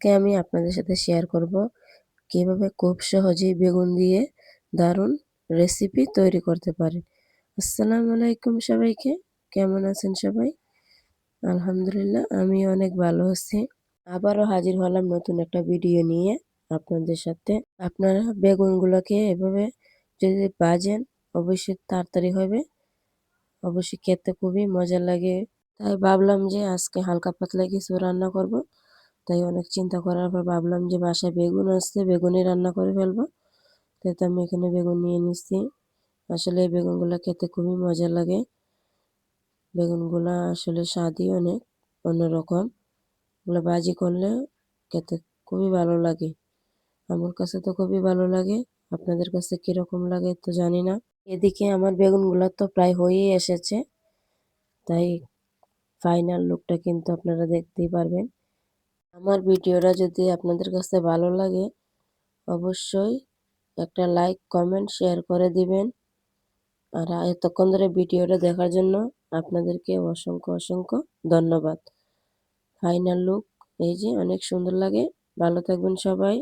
আজকে আমি আপনাদের সাথে শেয়ার করব কিভাবে খুব সহজেই বেগুন দিয়ে দারুণ রেসিপি তৈরি করতে পারেন। আসসালামু আলাইকুম সবাইকে। কেমন আছেন সবাই? আলহামদুলিল্লাহ আমি অনেক ভালো আছি। আবারও হাজির হলাম নতুন একটা ভিডিও নিয়ে আপনাদের সাথে। আপনারা বেগুনগুলোকে এভাবে যদি ভাজেন অবশ্যই তাড়াতাড়ি হবে। অবশ্যই খেতে খুবই মজা লাগে। তাই ভাবলাম যে আজকে হালকা পাতলা কিছু রান্না করব। তাই অনেক চিন্তা করার পর ভাবলাম যে বাসায় বেগুন আসছে, বেগুনই রান্না করে ফেলবো। তাই তো আমি এখানে বেগুন নিয়ে নিচ্ছি। আসলে এই বেগুনগুলো খেতে খুবই মজা লাগে। বেগুনগুলা আসলে স্বাদই অনেক অন্যরকম। এগুলো ভাজি করলে খেতে খুবই ভালো লাগে। আমার কাছে তো খুবই ভালো লাগে। আপনাদের কাছে কিরকম লাগে তো জানি না। এদিকে আমার বেগুনগুলো তো প্রায় হয়েই এসেছে। তাই ফাইনাল লুকটা কিন্তু আপনারা দেখতেই পারবেন। আমার ভিডিওটা যদি আপনাদের কাছে ভালো লাগে অবশ্যই একটা লাইক, কমেন্ট, শেয়ার করে দিবেন। আর এতক্ষণ ধরে ভিডিওটা দেখার জন্য আপনাদেরকে অসংখ্য ধন্যবাদ। ফাইনাল লুক এই যে অনেক সুন্দর লাগে। ভালো থাকবেন সবাই।